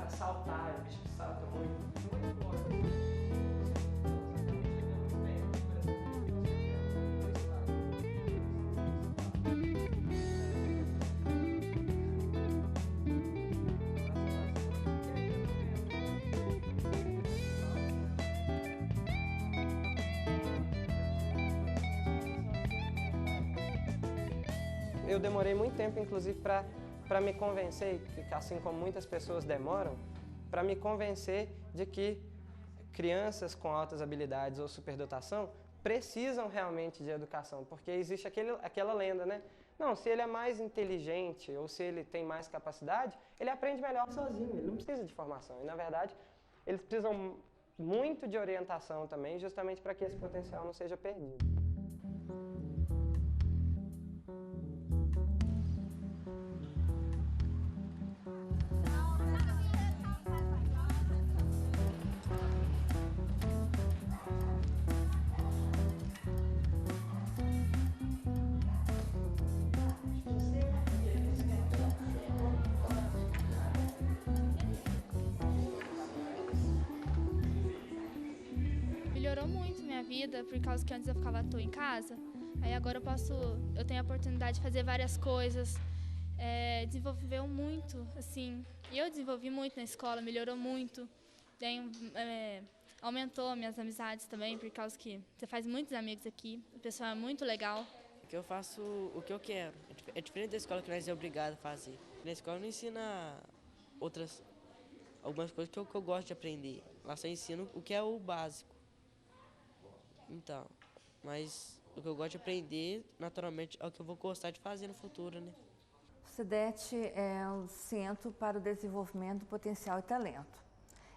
a saltar, o bicho que salta muito forte. Eu demorei muito tempo, inclusive, para me convencer, que assim como muitas pessoas demoram, para me convencer de que crianças com altas habilidades ou superdotação precisam realmente de educação, porque existe aquela lenda, né? Não, se ele é mais inteligente ou se ele tem mais capacidade, ele aprende melhor sozinho, ele não precisa de formação. E, na verdade, eles precisam muito de orientação também, justamente para que esse potencial não seja perdido. Melhorou muito minha vida, por causa que antes eu ficava à toa em casa. Aí agora eu tenho a oportunidade de fazer várias coisas, desenvolveu muito, assim, eu desenvolvi muito na escola, melhorou muito. Aumentou minhas amizades também, por causa que você faz muitos amigos aqui, o pessoal é muito legal. Que eu faço o que eu quero, é diferente da escola que nós é obrigado a fazer. Na escola não ensina algumas coisas que eu gosto de aprender, lá só ensino o que é o básico. Então, mas o que eu gosto de aprender, naturalmente, é o que eu vou gostar de fazer no futuro, né? O SEDET é o Centro para o Desenvolvimento do Potencial e Talento.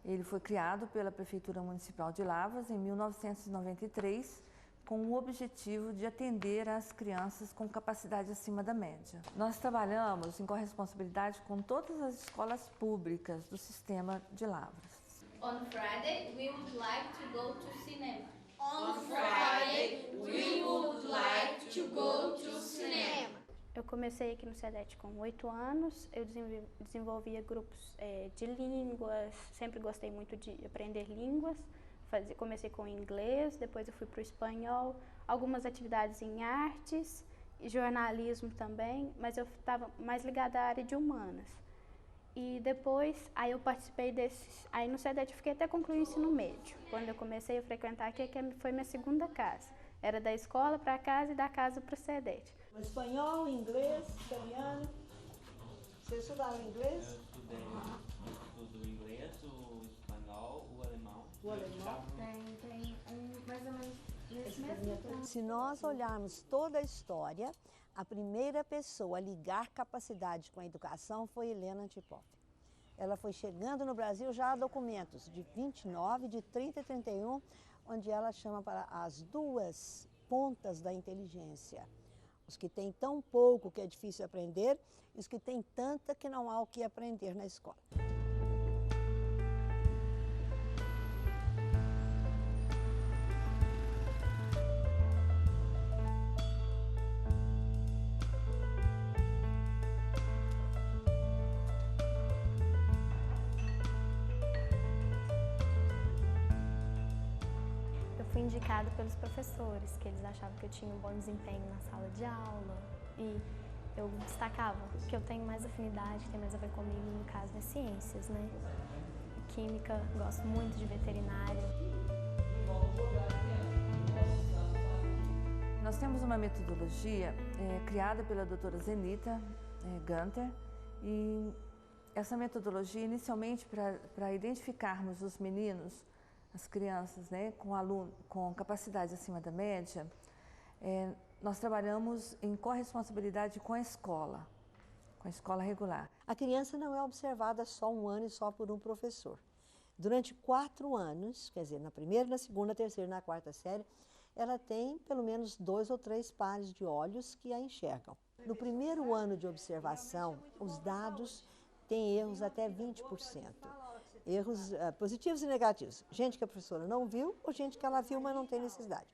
Ele foi criado pela Prefeitura Municipal de Lavras em 1993, com o objetivo de atender as crianças com capacidade acima da média. Nós trabalhamos em corresponsabilidade com todas as escolas públicas do sistema de Lavras. On Friday, we would like to go to cinema. On Friday, we would like to go to cinema. Eu comecei aqui no SEDET com 8 anos, eu desenvolvia grupos de línguas, sempre gostei muito de aprender línguas. Comecei com inglês, depois eu fui para o espanhol, algumas atividades em artes e jornalismo também, mas eu estava mais ligada à área de humanas. E depois, aí eu participei desses, aí no SEDET eu fiquei até concluir o ensino médio. Quando eu comecei a frequentar aqui, que foi minha segunda casa. Era da escola para casa e da casa para o SEDET. Espanhol, inglês, italiano. Você estudava inglês? Eu estudo inglês, o espanhol, o alemão. O alemão? Tem mais ou menos nesse mesmo tempo. Se nós olharmos toda a história, a primeira pessoa a ligar capacidade com a educação foi Helena Antipov. Ela foi chegando no Brasil, já há documentos de 29, de 30 e 31, onde ela chama para as duas pontas da inteligência. Os que têm tão pouco que é difícil aprender e os que têm tanta que não há o que aprender na escola. Fui indicado pelos professores, que eles achavam que eu tinha um bom desempenho na sala de aula e eu destacava que eu tenho mais afinidade, que tem mais a ver comigo, no caso das ciências, né? Química, gosto muito de veterinária. Nós temos uma metodologia criada pela doutora Zenita Gunter e essa metodologia, inicialmente, para identificarmos os meninos, as crianças, né, com capacidade acima da média, nós trabalhamos em corresponsabilidade com a escola regular. A criança não é observada só um ano e só por um professor. Durante 4 anos, quer dizer, na primeira, na segunda, na terceira e na quarta série, ela tem pelo menos 2 ou 3 pares de olhos que a enxergam. No primeiro ano de observação, os dados têm erros até 20%. Erros positivos e negativos. Gente que a professora não viu ou gente que ela viu, mas não tem necessidade.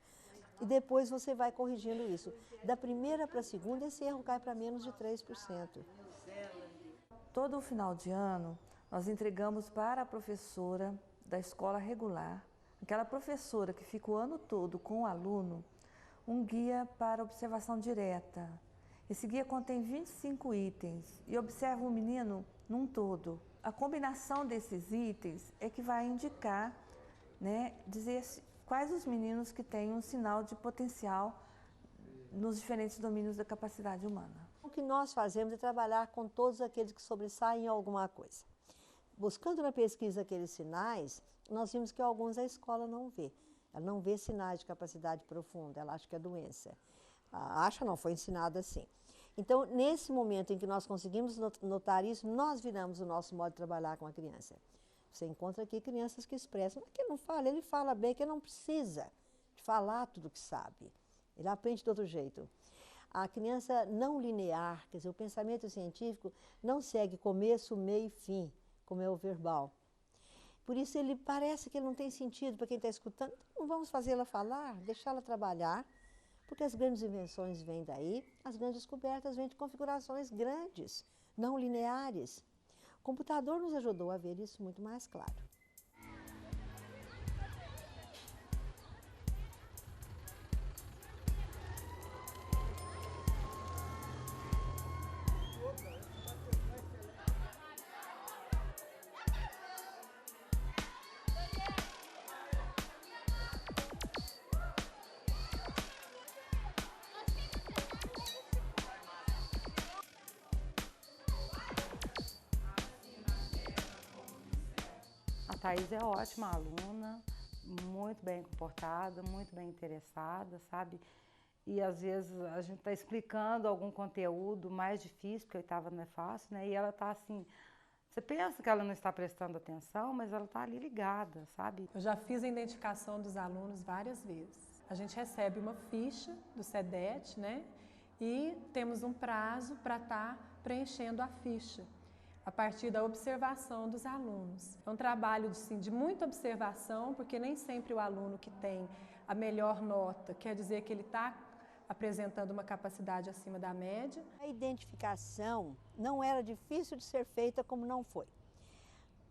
E depois você vai corrigindo isso. Da primeira para a segunda, esse erro cai para menos de 3%. Todo o final de ano, nós entregamos para a professora da escola regular, aquela professora que fica o ano todo com o aluno, um guia para observação direta. Esse guia contém 25 itens e observa o menino num todo. A combinação desses itens é que vai indicar, né, dizer quais os meninos que têm um sinal de potencial nos diferentes domínios da capacidade humana. O que nós fazemos é trabalhar com todos aqueles que sobressaem em alguma coisa. Buscando na pesquisa aqueles sinais, nós vimos que alguns a escola não vê. Ela não vê sinais de capacidade profunda, ela acha que é doença. Acha não, foi ensinada assim. Então, nesse momento em que nós conseguimos notar isso, nós viramos o nosso modo de trabalhar com a criança. Você encontra aqui crianças que expressam, que não fala, ele fala bem, que não precisa de falar tudo que sabe. Ele aprende de outro jeito. A criança não linear, quer dizer, o pensamento científico não segue começo, meio e fim, como é o verbal. Por isso ele parece que ele não tem sentido para quem está escutando. Então, não vamos fazê-la falar, deixá-la trabalhar, porque as grandes invenções vêm daí, as grandes descobertas vêm de configurações grandes, não lineares. O computador nos ajudou a ver isso muito mais claro. A Thaís é ótima aluna, muito bem comportada, muito bem interessada, sabe? E às vezes a gente está explicando algum conteúdo mais difícil, porque a oitava não é fácil, né? E ela está assim, você pensa que ela não está prestando atenção, mas ela está ali ligada, sabe? Eu já fiz a identificação dos alunos várias vezes. A gente recebe uma ficha do SEDET, né? E temos um prazo para estar preenchendo a ficha a partir da observação dos alunos. É um trabalho de muita observação, porque nem sempre o aluno que tem a melhor nota quer dizer que ele está apresentando uma capacidade acima da média. A identificação não era difícil de ser feita como não foi.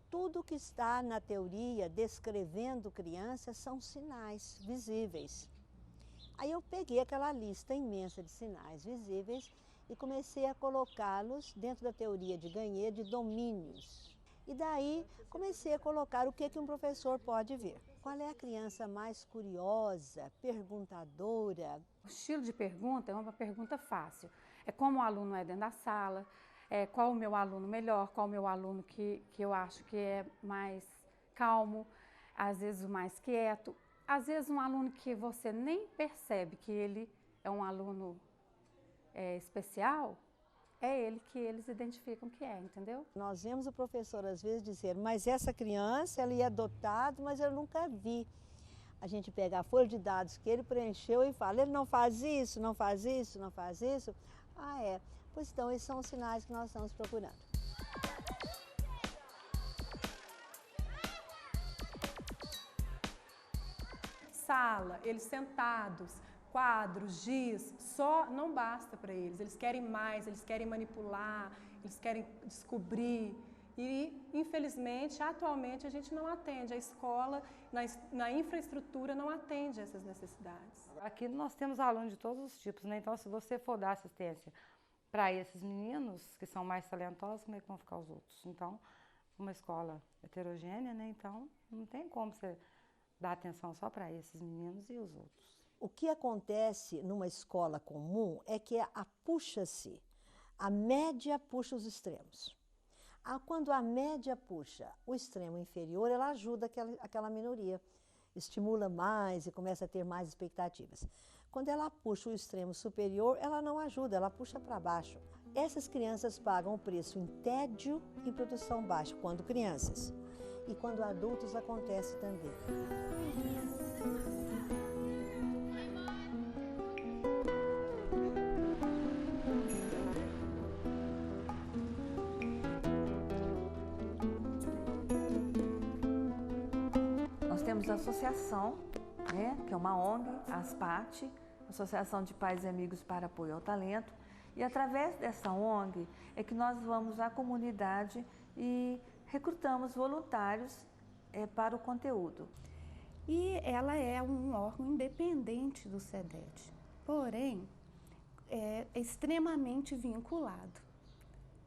Tudo que está na teoria descrevendo crianças são sinais visíveis. Aí eu peguei aquela lista imensa de sinais visíveis e comecei a colocá-los dentro da teoria de Gagnès de domínios. E daí comecei a colocar o que um professor pode ver. Qual é a criança mais curiosa, perguntadora? O estilo de pergunta é uma pergunta fácil. É como o aluno é dentro da sala, qual o meu aluno melhor, qual o meu aluno que eu acho que é mais calmo, às vezes o mais quieto. Às vezes um aluno que você nem percebe que ele é um aluno especial, é ele que eles identificam que é, entendeu? Nós vemos o professor às vezes dizer, mas essa criança, ela é dotada, mas eu nunca vi. A gente pega a folha de dados que ele preencheu e fala, ele não faz isso, não faz isso, não faz isso. Ah, é. Pois então, esses são os sinais que nós estamos procurando. Sala, eles sentados, quadros, giz, só não basta para eles. Eles querem mais, eles querem manipular, eles querem descobrir. E, infelizmente, atualmente a gente não atende. A escola, na infraestrutura, não atende essas necessidades. Aqui nós temos alunos de todos os tipos, né? Então, se você for dar assistência para esses meninos que são mais talentosos, como é que vão ficar os outros? Então, uma escola heterogênea, né? Então, não tem como você dar atenção só para esses meninos e os outros. O que acontece numa escola comum é que puxa-se, a média puxa os extremos. Quando a média puxa o extremo inferior, ela ajuda aquela minoria, estimula mais e começa a ter mais expectativas. Quando ela puxa o extremo superior, ela não ajuda, ela puxa para baixo. Essas crianças pagam o preço em tédio e produção baixa, quando crianças. E quando adultos acontece também. Nós temos a associação, né, que é uma ONG, a ASPAT, Associação de Pais e Amigos para Apoio ao Talento, e através dessa ONG é que nós vamos à comunidade e recrutamos voluntários para o conteúdo. E ela é um órgão independente do SEDET, porém, é extremamente vinculado,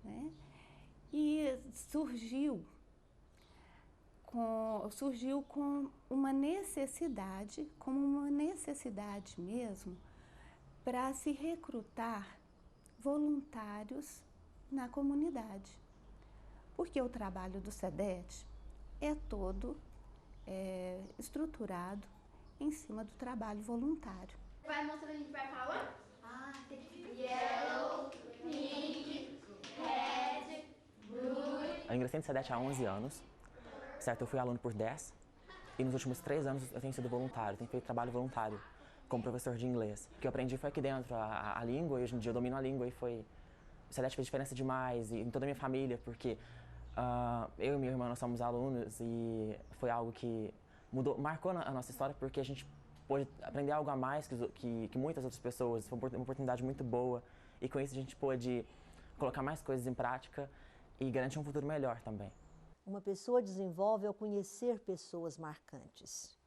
né? E surgiu com uma necessidade, como uma necessidade mesmo, para se recrutar voluntários na comunidade. Porque o trabalho do SEDET é todo estruturado em cima do trabalho voluntário. Vai mostrando, a gente vai falando? Tem que yellow, pink, red, blue. Eu ingressei no SEDET há 11 anos, certo? Eu fui aluno por 10 e nos últimos 3 anos eu tenho sido voluntário, tenho feito trabalho voluntário como professor de inglês. O que eu aprendi foi aqui dentro, a língua, e hoje em dia eu domino a língua e o SEDET fez diferença demais em toda a minha família, porque eu e minha irmã, nós somos alunos e foi algo que marcou a nossa história, porque a gente pôde aprender algo a mais que muitas outras pessoas. Foi uma oportunidade muito boa e com isso a gente pôde colocar mais coisas em prática e garantir um futuro melhor também. Uma pessoa desenvolve ao conhecer pessoas marcantes.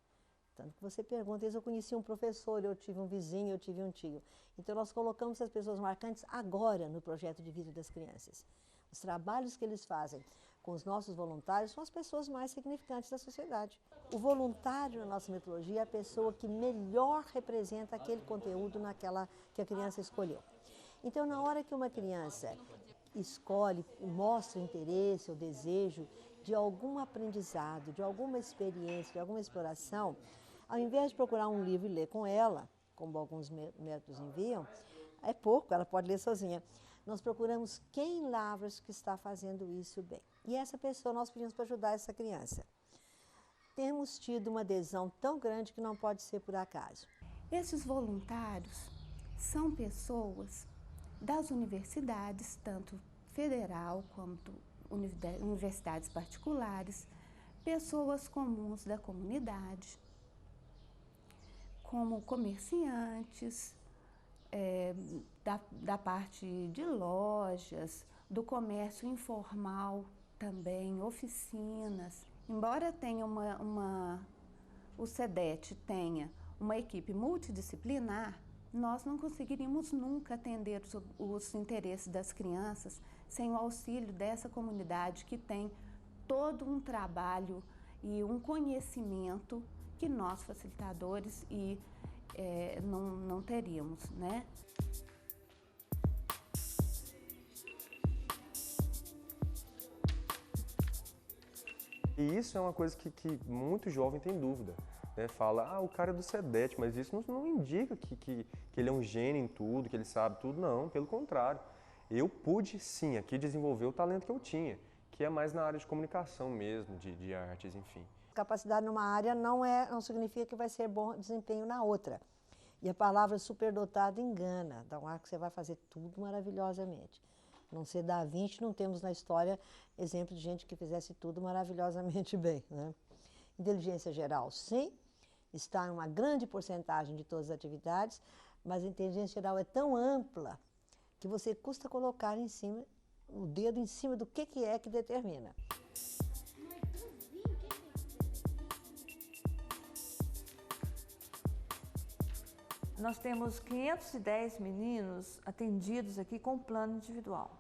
Tanto que você pergunta, eu conheci um professor, eu tive um vizinho, eu tive um tio. Então nós colocamos as pessoas marcantes agora no projeto de vida das crianças. Os trabalhos que eles fazem com os nossos voluntários são as pessoas mais significantes da sociedade. O voluntário, na nossa metodologia, é a pessoa que melhor representa aquele conteúdo que a criança escolheu. Então, na hora que uma criança escolhe, mostra interesse ou desejo de algum aprendizado, de alguma experiência, de alguma exploração, ao invés de procurar um livro e ler com ela, como alguns métodos enviam, é pouco, ela pode ler sozinha. Nós procuramos quem em Lavras que está fazendo isso bem. E essa pessoa nós pedimos para ajudar essa criança. Temos tido uma adesão tão grande que não pode ser por acaso. Esses voluntários são pessoas das universidades, tanto federal quanto universidades particulares, pessoas comuns da comunidade, como comerciantes, da parte de lojas, do comércio informal também, oficinas. Embora tenha o SEDET tenha uma equipe multidisciplinar, nós não conseguiríamos nunca atender os interesses das crianças sem o auxílio dessa comunidade que tem todo um trabalho e um conhecimento que nós, facilitadores, não teríamos, né? E isso é uma coisa que muito jovem tem dúvida, né? Fala, o cara é do SEDET, mas isso não indica que ele é um gênio em tudo, que ele sabe tudo, não, pelo contrário. Eu pude, sim, aqui desenvolver o talento que eu tinha, que é mais na área de comunicação mesmo, de artes, enfim. Capacidade numa área não significa que vai ser bom desempenho na outra. E a palavra superdotado engana, dá um ar que você vai fazer tudo maravilhosamente. Não ser Da Vinci, não temos na história exemplo de gente que fizesse tudo maravilhosamente bem, né? Inteligência geral, sim, está em uma grande porcentagem de todas as atividades, mas a inteligência geral é tão ampla que você custa colocar o dedo em cima do que é que determina. Nós temos 510 meninos atendidos aqui com plano individual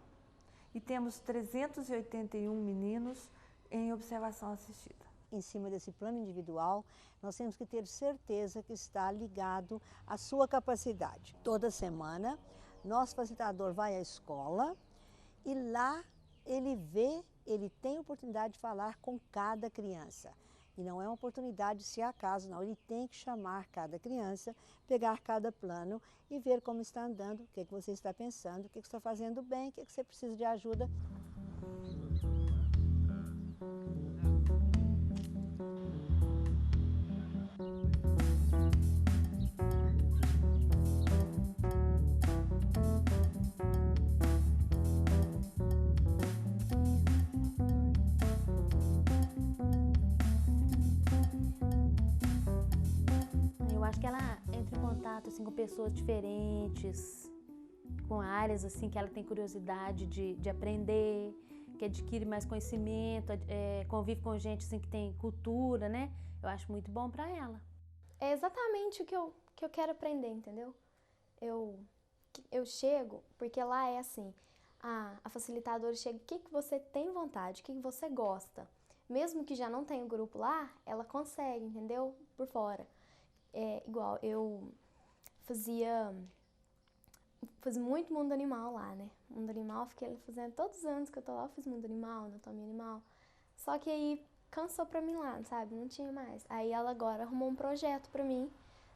e temos 381 meninos em observação assistida. Em cima desse plano individual, nós temos que ter certeza que está ligado à sua capacidade. Toda semana, nosso facilitador vai à escola e lá ele tem a oportunidade de falar com cada criança. E não é uma oportunidade se acaso, não. Ele tem que chamar cada criança, pegar cada plano e ver como está andando, o que você está pensando, o que você está fazendo bem, o que você precisa de ajuda. Acho que ela entra em contato assim, com pessoas diferentes, com áreas assim, que ela tem curiosidade de aprender, que adquire mais conhecimento, convive com gente assim, que tem cultura, né? Eu acho muito bom para ela. É exatamente o que eu quero aprender, entendeu? Eu chego, porque lá é assim, a facilitadora chega, o que você tem vontade, o que você gosta. Mesmo que já não tenha o grupo lá, ela consegue, entendeu? Por fora. Igual, eu fazia muito mundo animal lá, né? Mundo animal, fiquei fazendo todos os anos que eu tô lá, eu fiz mundo animal, anatomia animal. Só que aí cansou pra mim lá, sabe? Não tinha mais. Aí ela agora arrumou um projeto pra mim,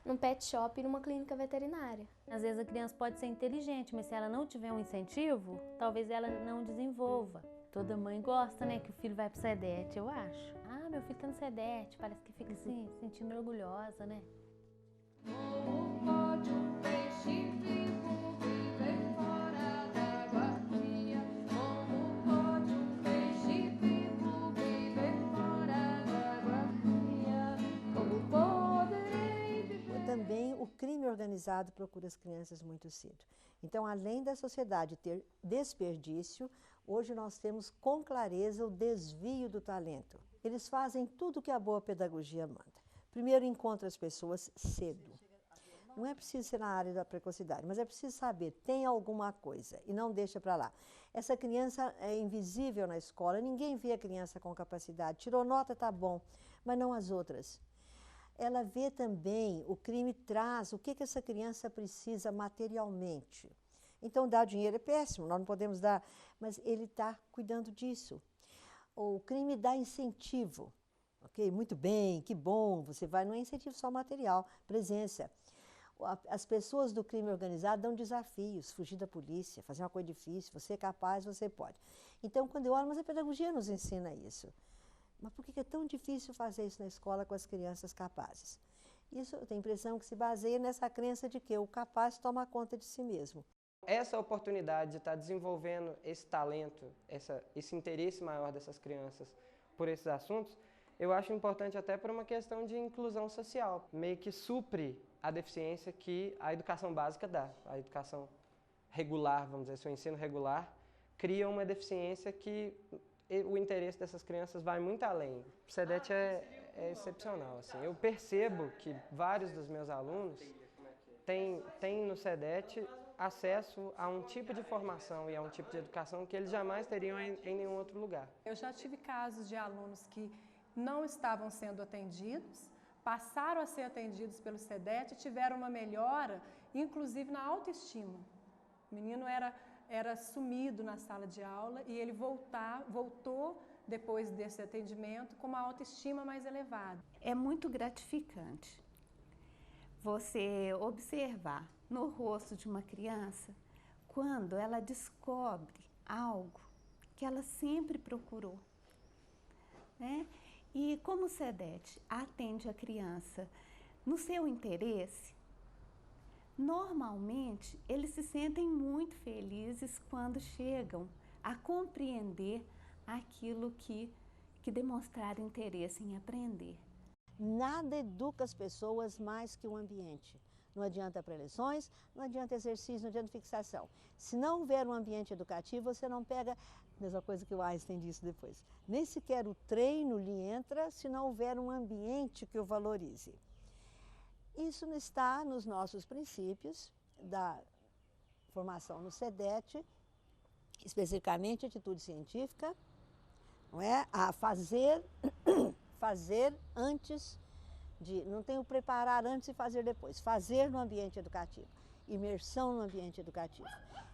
num pet shop e numa clínica veterinária. Às vezes a criança pode ser inteligente, mas se ela não tiver um incentivo, talvez ela não desenvolva. Toda mãe gosta, né, que o filho vai pro SEDET, eu acho. Ah, meu filho tá no SEDET, parece que fica assim, se sentindo orgulhosa, né? Como pode um peixe vivo viver fora d'água fria? Como pode um peixe vivo viver fora d'água fria? Como poderei viver? Também o crime organizado procura as crianças muito cedo. Então, além da sociedade ter desperdício, hoje nós temos com clareza o desvio do talento. Eles fazem tudo o que a boa pedagogia manda. Primeiro, encontra as pessoas cedo. Não é preciso ser na área da precocidade, mas é preciso saber, tem alguma coisa e não deixa para lá. Essa criança é invisível na escola, ninguém vê a criança com capacidade. Tirou nota, tá bom, mas não as outras. Ela vê também, o crime traz o que essa criança precisa materialmente. Então, dar dinheiro é péssimo, nós não podemos dar, mas ele está cuidando disso. O crime dá incentivo, ok? Muito bem, que bom, você vai, não é incentivo só material, presença. As pessoas do crime organizado dão desafios, fugir da polícia, fazer uma coisa difícil, você é capaz, você pode. Então, quando eu olho, mas a pedagogia nos ensina isso. Mas por que é tão difícil fazer isso na escola com as crianças capazes? Isso eu tenho a impressão que se baseia nessa crença de que o capaz toma conta de si mesmo. Essa oportunidade de estar desenvolvendo esse talento, esse interesse maior dessas crianças por esses assuntos, eu acho importante até por uma questão de inclusão social. Meio que supre a deficiência que a educação básica dá. A educação regular, vamos dizer, o ensino regular, cria uma deficiência que o interesse dessas crianças vai muito além. O SEDET é excepcional. Assim. Eu percebo que vários dos meus alunos têm no SEDET acesso a um tipo de formação e a um tipo de educação que eles jamais teriam em nenhum outro lugar. Eu já tive casos de alunos que não estavam sendo atendidos, passaram a ser atendidos pelo SEDET e tiveram uma melhora, inclusive na autoestima. O menino era sumido na sala de aula e ele voltou depois desse atendimento com uma autoestima mais elevada. É muito gratificante você observar no rosto de uma criança quando ela descobre algo que ela sempre procurou, né? E como o SEDET atende a criança no seu interesse, normalmente eles se sentem muito felizes quando chegam a compreender aquilo que demonstraram interesse em aprender. Nada educa as pessoas mais que o ambiente. Não adianta preleções, não adianta exercício, não adianta fixação. Se não houver um ambiente educativo, você não pega, mesma coisa que o Einstein disse depois, nem sequer o treino lhe entra se não houver um ambiente que o valorize. Isso está nos nossos princípios da formação no SEDET, especificamente atitude científica, não é? A fazer antes de, não tem o preparar antes e fazer depois, fazer no ambiente educativo, imersão no ambiente educativo.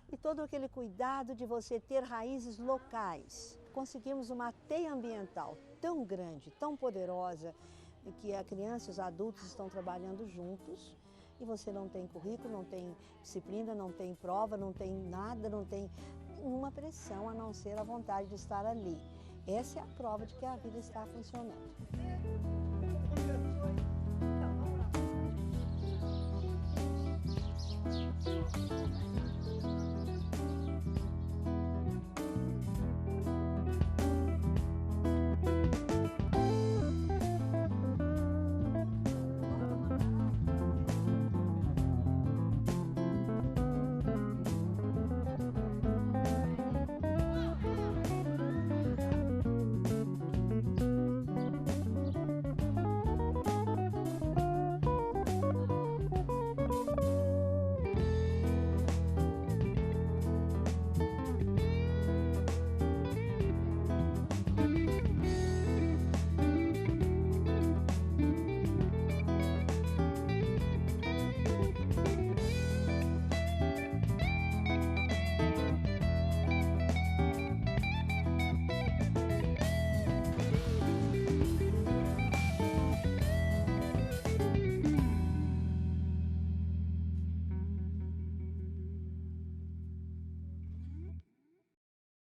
E todo aquele cuidado de você ter raízes locais. Conseguimos uma teia ambiental tão grande, tão poderosa, que a criança e os adultos estão trabalhando juntos e você não tem currículo, não tem disciplina, não tem prova, não tem nada, não tem nenhuma pressão a não ser a vontade de estar ali. Essa é a prova de que a vida está funcionando.